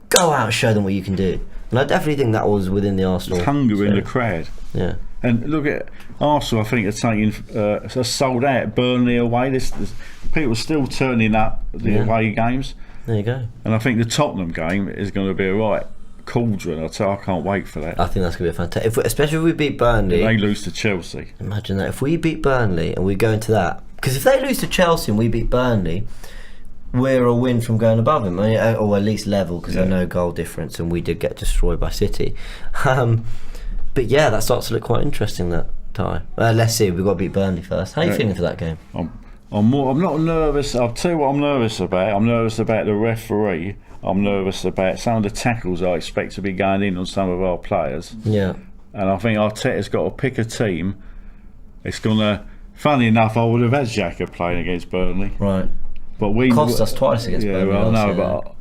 Go out and show them what you can do. And I definitely think that was within the Arsenal. Hunger in the crowd. Yeah. And look at Arsenal. I think are taking sold out Burnley away. This people are still turning up the away games. There you go. And I think the Tottenham game is going to be a right cauldron. I can't wait for that. I think that's going to be fantastic. Especially if we beat Burnley. If they lose to Chelsea. Imagine that. If we beat Burnley and we go into that, because if they lose to Chelsea and we beat Burnley, we're a win from going above him, or at least level, because there's no goal difference, and we did get destroyed by City. But that starts to look quite interesting, that tie. Let's see. We've got to beat Burnley first. How are you feeling for that game? I'm not nervous. I'll tell you what I'm nervous about. I'm nervous about the referee. I'm nervous about some of the tackles I expect to be going in on some of our players. Yeah. And I think Arteta's got to pick a team. It's going to... Funny enough, I would have had Xhaka playing against Burnley. Right. But we cost us twice against Burnley. Yeah, well, no,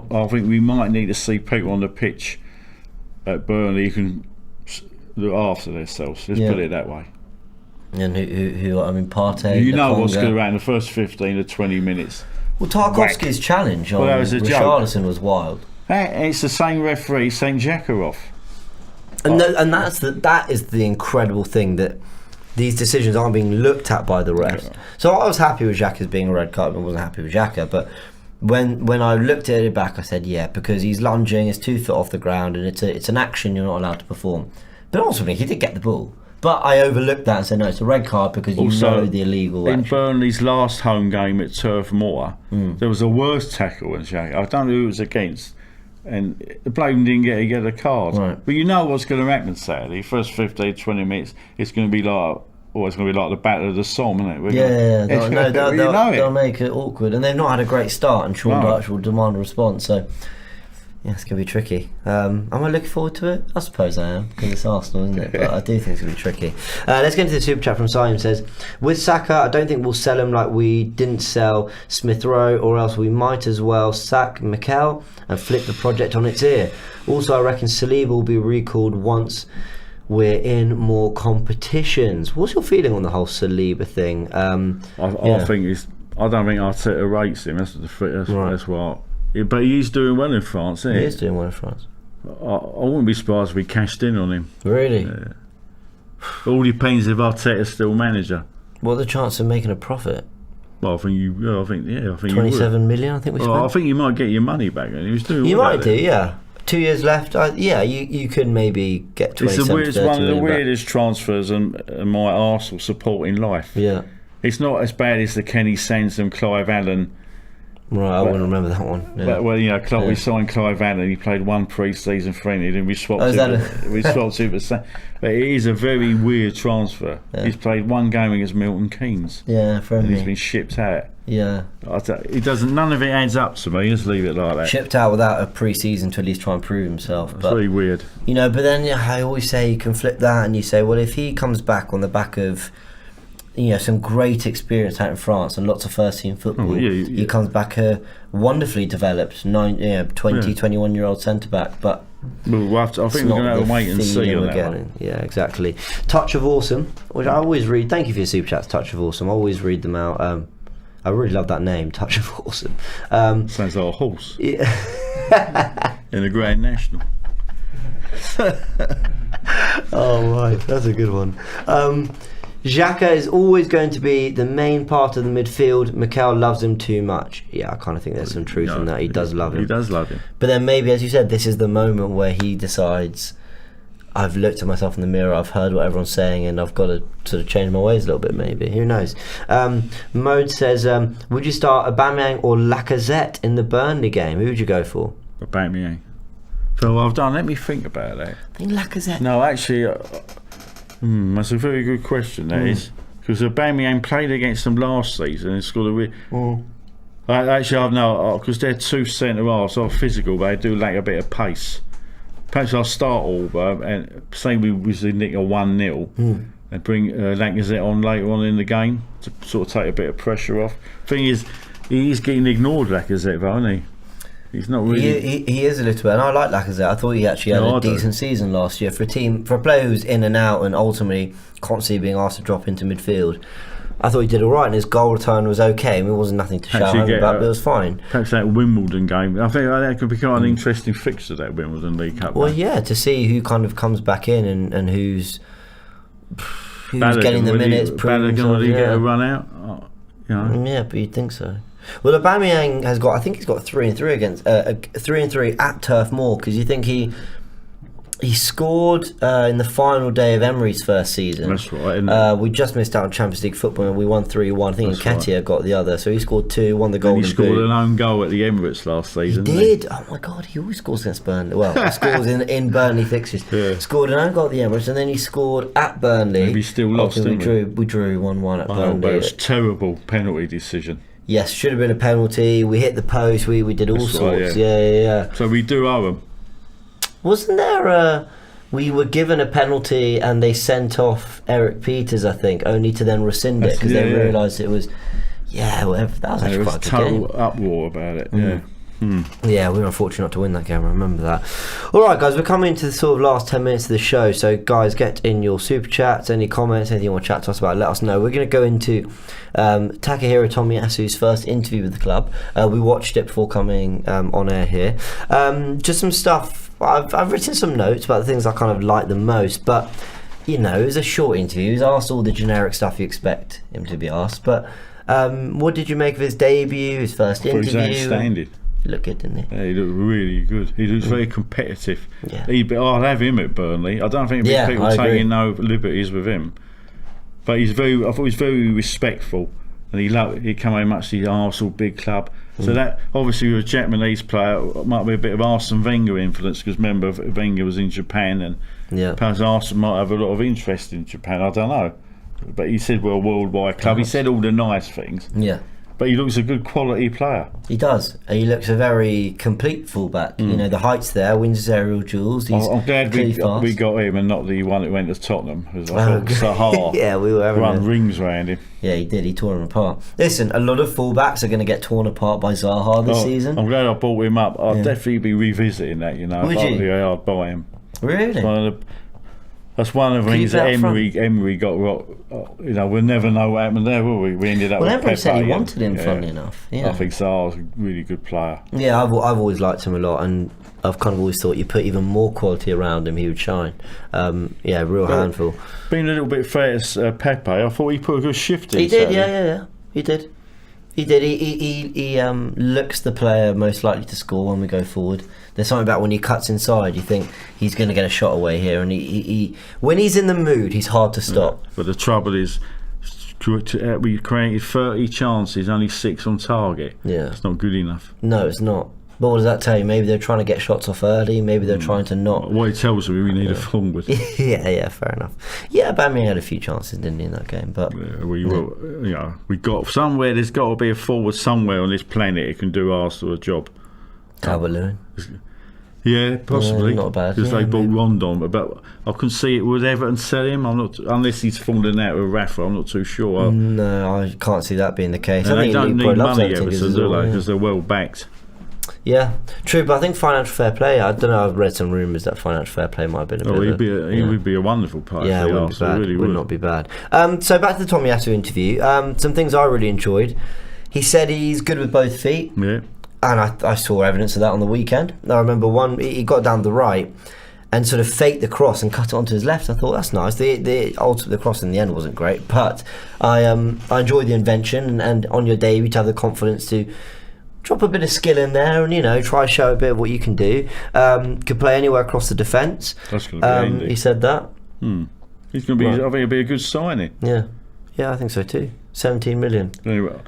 but I think we might need to see people on the pitch at Burnley who can look after themselves. Let's put it that way. And who I mean, Partey. You know what's going to happen in the first 15 to 20 minutes. Well, Tarkowski's challenge on Richarlison was wild. It's the same referee sent Xhaka off. And that is the incredible thing, that these decisions aren't being looked at by the refs. Yeah. So I was happy with Xhaka's being a red card, and wasn't happy with Xhaka. But when I looked at it back, I said, because he's lunging, his 2 foot off the ground, and it's an action you're not allowed to perform. But ultimately, he did get the ball. But I overlooked that and said, no, it's a red card because you know the illegal action. In Burnley's last home game at Turf Moor, there was a worse tackle than Xhaka. I don't know who it was against. And the bloke didn't get a card. Right. But you know what's going to happen Saturday. First 15, 20 minutes, it's going to be like... it's going to be like the Battle of the Somme, isn't it? They'll make it awkward. And they've not had a great start, and Sean Dyche will demand a response. So, it's going to be tricky. Am I looking forward to it? I suppose I am, because it's Arsenal, isn't it? But I do think it's going to be tricky. Let's get into the super chat from Simon. Says, with Saka, I don't think we'll sell him like we didn't sell Smith Rowe, or else we might as well sack Mikel and flip the project on its ear. Also, I reckon Saliba will be recalled once we're in more competitions. What's your feeling on the whole Saliba thing? I think I don't think Arteta rates him. That's what. But he's doing well in France, isn't he? He is doing well in France. I wouldn't be surprised if we cashed in on him. Really? Yeah. All depends if Arteta's still manager. What are the chances of making a profit? Well, I think 27 million. I think we spent. I think you might get your money back. And he was doing. You might do, yeah. 2 years left. You could maybe get 27 It's one of the weirdest transfers in my Arsenal supporting life. Yeah. It's not as bad as the Kenny Sansom, Clive Allen. Right, I wouldn't remember that one. Yeah. But, well, we signed Clive Allen. He played one pre-season friendly, and we swapped it. But it is a very weird transfer. Yeah. He's played one game against Milton Keynes. Yeah, friendly. And he's been shipped out. Yeah. It doesn't. None of it adds up to me. Just leave it like that. Shipped out without a pre-season to at least try and prove himself. It's very weird. But then I always say you can flip that, and you say, well, if he comes back on the back of some great experience out in France and lots of first-team football. He comes back a wonderfully developed 21-year-old centre-back, but I think we're going to have to wait and see on that one. Yeah, exactly. Touch of Awesome, which I always read. Thank you for your super chats, Touch of Awesome. I always read them out. I really love that name, Touch of Awesome. Sounds like a horse. Yeah. In a Grand National. Oh, right, that's a good one. Xhaka is always going to be the main part of the midfield. Mikel loves him too much. Yeah, I kind of think there's some truth in that. He does love him. He does love him. But then maybe, as you said, this is the moment where he decides, I've looked at myself in the mirror, I've heard what everyone's saying, and I've got to sort of change my ways a little bit, maybe. Who knows? Mode says, would you start Aubameyang or Lacazette in the Burnley game? Who would you go for? Aubameyang. So well done. Let me think about that. I think Lacazette. No, actually... that's a very good question, that is. Because Aubameyang played against them last season and scored actually, I've no, because they're two centre-halves, so physical, but they do lack a bit of pace. Perhaps I'll start Alba and say we was in nick a 1-0 and bring Lacazette on later on in the game to sort of take a bit of pressure off. Thing is, he's getting ignored, Lacazette, though, isn't he? He's not really. He is a little bit, and I like Lacazette. I thought he actually had a decent season last year for a player who's in and out and ultimately constantly being asked to drop into midfield. I thought he did all right, and his goal return was okay. I mean, it wasn't nothing to shout home about, but it was fine. Perhaps that Wimbledon game, I think that could become an interesting fixture, that Wimbledon League Cup. Well, yeah, to see who kind of comes back in and who's getting the minutes. Balogun, did he get a run out? Yeah, but you'd think so. Well, Aubameyang has got. I think he's got 3-3 against 3-3 at Turf Moor, because you think he scored in the final day of Emery's first season. That's right. We just missed out on Champions League football and we won 3-1. I think Nketiah got the other, so he scored 2, won the Golden Boot. He scored an own goal at the Emirates last season. He did. Oh my God, he always scores against Burnley. Well, he scores in Burnley fixtures. Yeah. Scored an own goal at the Emirates, and then he scored at Burnley. Maybe still lost. We drew 1-1 at Burnley. But it was a terrible penalty decision. Yes, should have been a penalty. We hit the post. We did all sorts. Right, yeah. So we do owe them. Wasn't there we were given a penalty and they sent off Eric Peters, I think, only to then rescind it because they realised it was... Yeah, whatever. That was actually quite a good game. There was total uproar about it, yeah. Yeah, we were unfortunate not to win that game, I remember that. Alright guys, we're coming to the sort of last 10 minutes of the show, so guys, get in your super chats, any comments, anything you want to chat to us about, let us know. We're going to go into Takahiro Tomiyasu's first interview with the club. We watched it before coming on air here. Just some stuff, I've written some notes about the things I kind of like the most, but it was a short interview. He was asked all the generic stuff you expect him to be asked, but what did you make of his debut, his first interview? He was outstanding. He looked good, didn't he? Yeah, he looked really good. He looks very competitive. Yeah. I'll have him at Burnley. I don't think people taking no liberties with him. But I thought he was very respectful, and he came very much to the Arsenal big club. So that obviously with a Japanese player might be a bit of Arsene Wenger influence, because remember Wenger was in Japan, and perhaps Arsenal might have a lot of interest in Japan. I don't know. But he said we're a worldwide club. He said all the nice things. Yeah. But he looks a good quality player. He does. He looks a very complete fullback. The height's there, wins his aerial duels. I'm glad we got him and not the one that went to Tottenham. It was Sahar. Yeah, we were having run rings around him. Yeah, he did. He tore him apart. Listen, a lot of fullbacks are going to get torn apart by Zaha this season. I'm glad I brought him up. I'll definitely be revisiting that. Would you? I'd buy him. Really? That's one of the things that Emery got wrong. We'll never know what happened there, will we? We ended up with Pepe. Emery said he wanted him, funnily enough. Yeah. I think Zaha's a really good player. Yeah, I've always liked him a lot, and I've kind of always thought you put even more quality around him, he would shine. Real handful. Being a little bit fair to Pepe, I thought he put a good shift in. He did, yeah. He did. He looks the player most likely to score when we go forward. There's something about when he cuts inside, you think he's going to get a shot away here, and he when he's in the mood, he's hard to stop. But the trouble is, we created 30 chances, only 6 on target. Yeah. It's not good enough. No, it's not. But what does that tell you? Maybe they're trying to get shots off early. Maybe they're trying to not. What it tells me, we need a forward. yeah, fair enough. Yeah, Aubameyang had a few chances, didn't he, in that game? But we got somewhere. There's got to be a forward somewhere on this planet who can do Arsenal a job. Calvert-Lewin. Yeah, possibly. Not bad. Because they bought Rondon, but I couldn't see it. Would Everton sell him? I'm not, unless he's fallen out with Rafa. I'm not too sure. No, I can't see that being the case. And I they think don't need money, Everton, do they? Yeah. Because they're well backed. Yeah, true. But I think financial fair play. I don't know. I've read some rumours that financial fair play might have been a bit. He would be a wonderful player. Yeah, for it Arsenal. bad. Really would not be bad. So back to the Tomiyasu interview. Some things I really enjoyed. He said he's good with both feet. Yeah. And I saw evidence of that on the weekend. I remember he got down the right and sort of faked the cross and cut it onto his left. I thought, that's nice. The cross in the end wasn't great, but I enjoyed the invention, and on your debut to have the confidence to drop a bit of skill in there and, try to show a bit of what you can do. Could play anywhere across the defence. That's going to be handy. He said that. He's going to be. Right. I think it'll be a good signing. Yeah, I think so too. 17 million. Anyway.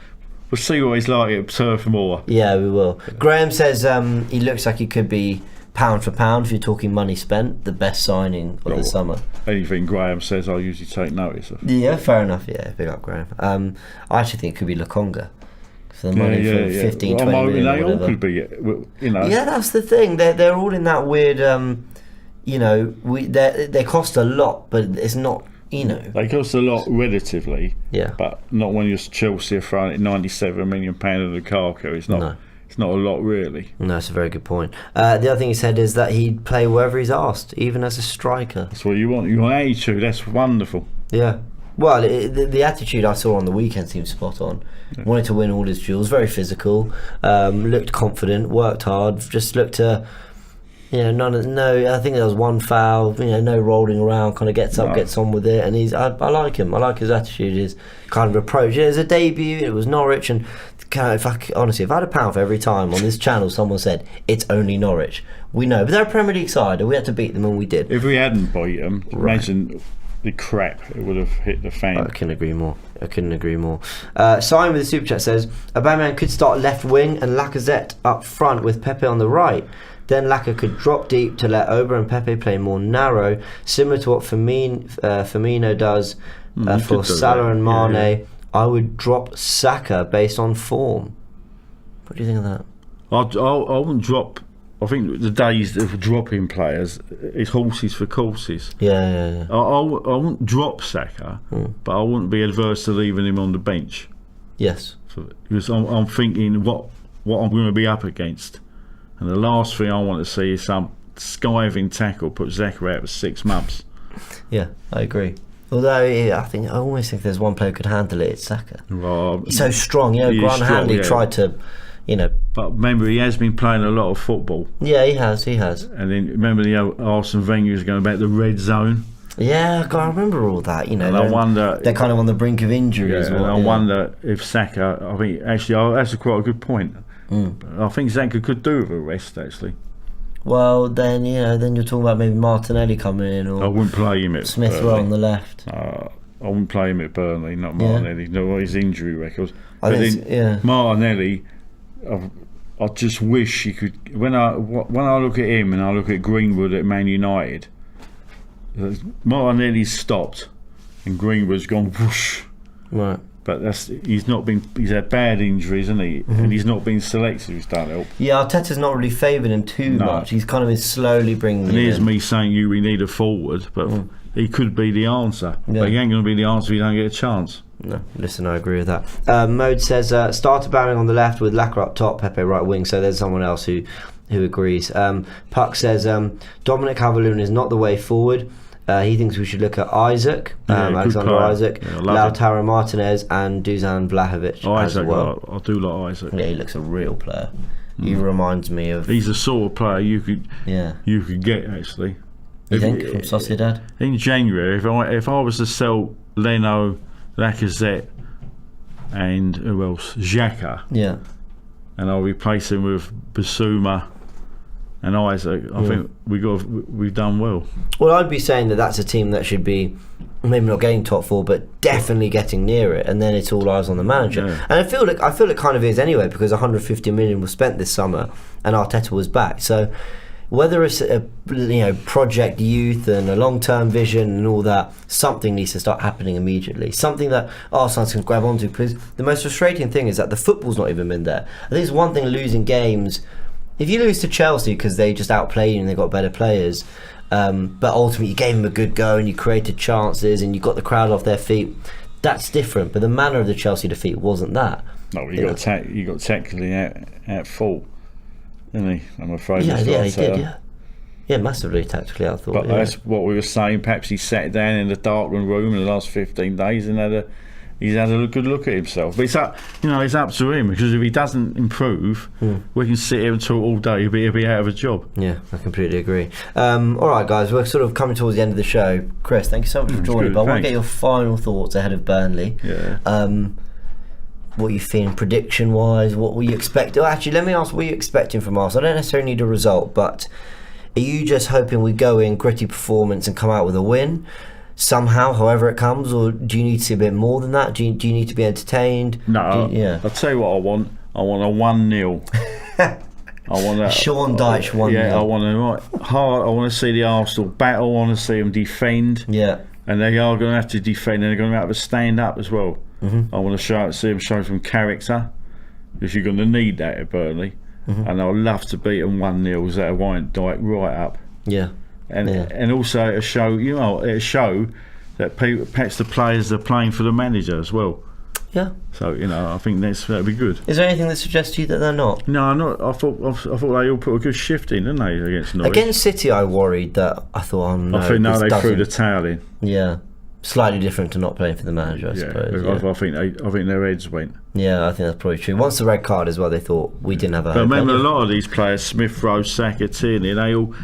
We'll see what he's like at Turf Moor. Yeah, we will. Graham says he looks like he could be, pound for pound, if you're talking money spent, the best signing of the summer. Anything Graham says, I usually take notice of. Yeah, fair enough. Yeah, big up Graham. I actually think it could be Lokonga. For the money for 15, 20 million they or all whatever. could be, Yeah, that's the thing. They're all in that weird, they cost a lot, but it's not, They cost a lot relatively, but not when you're Chelsea throwing at £97 million of Lukaku. It's not a lot really. No, that's a very good point. The other thing he said is that he'd play wherever he's asked, even as a striker. That's what you want. You want attitude. That's wonderful. Yeah. Well, the attitude I saw on the weekend seemed spot on. Wanted to win all his duels, very physical, looked confident, worked hard, just looked to... I think there was one foul, no rolling around, kind of gets up, gets on with it, and I like him. I like his attitude, his kind of approach. It was a debut, it was Norwich, and if I had a pound for every time on this channel someone said, it's only Norwich, we know, but they're a Premier League side, and we had to beat them, and we did. If we hadn't beat them, imagine the crap it would have hit the fan. I couldn't agree more. Simon with the super chat says, Aubameyang could start left wing and Lacazette up front with Pepe on the right. Then Laka could drop deep to let Oba and Pepe play more narrow, similar to what Firmino does for Salah and Mane. Yeah. I would drop Saka based on form. What do you think of that? I wouldn't drop. I think the days of dropping players is horses for courses. Yeah. I wouldn't drop Saka, but I wouldn't be adverse to leaving him on the bench. Yes. Because I'm thinking what I'm going to be up against. And the last thing I want to see is some skiving tackle put Xhaka out for 6 months. Yeah, I agree. Although I almost think there's one player who could handle it. It's Saka. Well, he's so strong. Grant Hanley tried to, But remember, he has been playing a lot of football. Yeah, he has. And then remember the Arsene Wenger was going about the red zone. Yeah, I remember all that. And I wonder they're kind of on the brink of injury as well. I wonder if Saka. I mean, actually, that's quite a good point. I think Xhaka could do with a rest, actually. Well, then you're talking about maybe Martinelli coming in, or I wouldn't play him at Smith Rowe on the left. I wouldn't play him at Burnley, not Martinelli. No, his injury records. Martinelli, I just wish he could. When I look at him and I look at Greenwood at Man United, Martinelli's stopped and Greenwood's gone whoosh. Right. But he's had bad injuries, hasn't he? And he's not been selected, which don't help. Yeah, Arteta's not really favoured him too much. He's kind of been slowly bringing him in. And here's me saying we need a forward, but he could be the answer. Yeah. But he ain't going to be the answer if you don't get a chance. No, listen, I agree with that. Mode says, start Aubameyang on the left with Laka up top, Pepe right wing, so there's someone else who agrees. Puck says, Dominic Calvert-Lewin is not the way forward. He thinks we should look at Isaac, Alexander Isaac, Lautaro Martinez, and Dusan Vlahovic as well. I do like Isaac. Yeah, he looks a real player. He reminds me of. He's the sort of player you could get actually. You think from Sociedad? In January, if I was to sell Leno, Lacazette, and who else? Xhaka. Yeah. And I'll replace him with Basuma and Isaac, I think we've done well. Well, I'd be saying that that's a team that should be maybe not getting top four, but definitely getting near it, and then it's all eyes on the manager. Yeah. And I feel it kind of is anyway, because 150 million was spent this summer, and Arteta was back. So whether it's a project youth and a long-term vision and all that, something needs to start happening immediately. Something that Arsenal can grab onto, because the most frustrating thing is that the football's not even been there. I think it's one thing losing games. If you lose to Chelsea because they just outplayed you and they got better players, but ultimately you gave them a good go and you created chances and you got the crowd off their feet, that's different. But the manner of the Chelsea defeat wasn't that. No, you got tactically at fault, didn't he? I'm afraid. Yeah, he did. Yeah, massively tactically, I thought. But that's what we were saying. Perhaps he sat down in the darkened room in the last 15 days and he's had a good look at himself. But it's up to him, because if he doesn't improve, we can sit here and talk all day. He'll be out of a job. Yeah, I completely agree. All right, guys, we're sort of coming towards the end of the show. Chris, thank you so much for joining. But I want to get your final thoughts ahead of Burnley. Yeah. What are you feeling prediction-wise? What were you expecting? Actually, let me ask, what are you expecting from Arsenal? I don't necessarily need a result, but are you just hoping we go in, gritty performance and come out with a win somehow, however it comes, or do you need to see a bit more than that? Do you need to be entertained? No, I'll tell you what I want. I want a 1-0. I want a Sean Dyche 1-0. Yeah, I want hard. I want to see the Arsenal battle. I want to see them defend. Yeah. And they are going to have to defend, and they're going to have to stand up as well. I want to see them show some character, because you're going to need that at Burnley. And I'd love to beat them 1-0, so that wind Dyche right up. Yeah. And also a show, that perhaps the players are playing for the manager as well. Yeah. So I think that'd be good. Is there anything that suggests to you that they're not? No, I'm not. I thought they all put a good shift in, didn't they, against Norwich? Against City, I worried that I thought, oh no. I think they threw the towel in. Yeah. Slightly different to not playing for the manager, I suppose. Yeah. I think their heads went. Yeah, I think that's probably true. Once the red card as well, they thought we didn't have a. But remember, a lot of these players, Smith Rowe, Saka, Tierney, they all,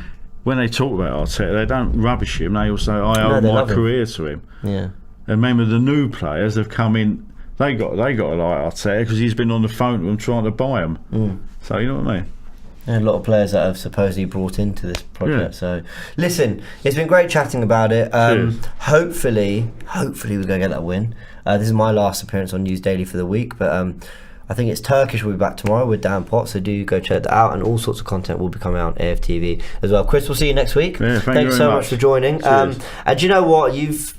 when they talk about Arteta, they don't rubbish him. They all say, "I owe my career to him." Yeah. And remember, the new players have come in. They got to like Arteta because he's been on the phone to them trying to buy them. So you know what I mean. And a lot of players that have supposedly brought into this project. So, listen, it's been great chatting about it. Hopefully we're going to get that win. This is my last appearance on News Daily for the week, but I think it's Turkish. We'll be back tomorrow with Dan Potts, so do go check that out, and all sorts of content will be coming out on AFTV as well. Chris, we'll see you next week. Yeah, thank you so much for joining. And do you know what? You've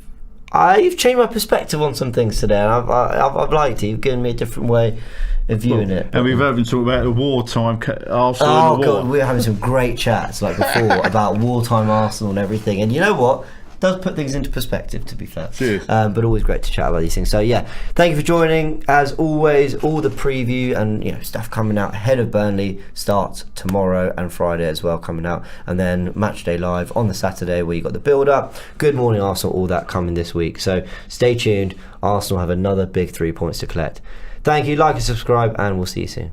changed my perspective on some things today, and I've liked it. You've given me a different way of viewing it. And we've even talked about the wartime Arsenal. Oh God, we were having some great chats like before about wartime Arsenal and everything. And you know what? It does put things into perspective, to be fair. But always great to chat about these things. So yeah, thank you for joining. As always, all the preview and stuff coming out ahead of Burnley starts tomorrow and Friday as well coming out, and then Matchday Live on the Saturday where you got the build up. Good Morning Arsenal, all that coming this week. So stay tuned. Arsenal have another big 3 points to collect. Thank you, like and subscribe, and we'll see you soon.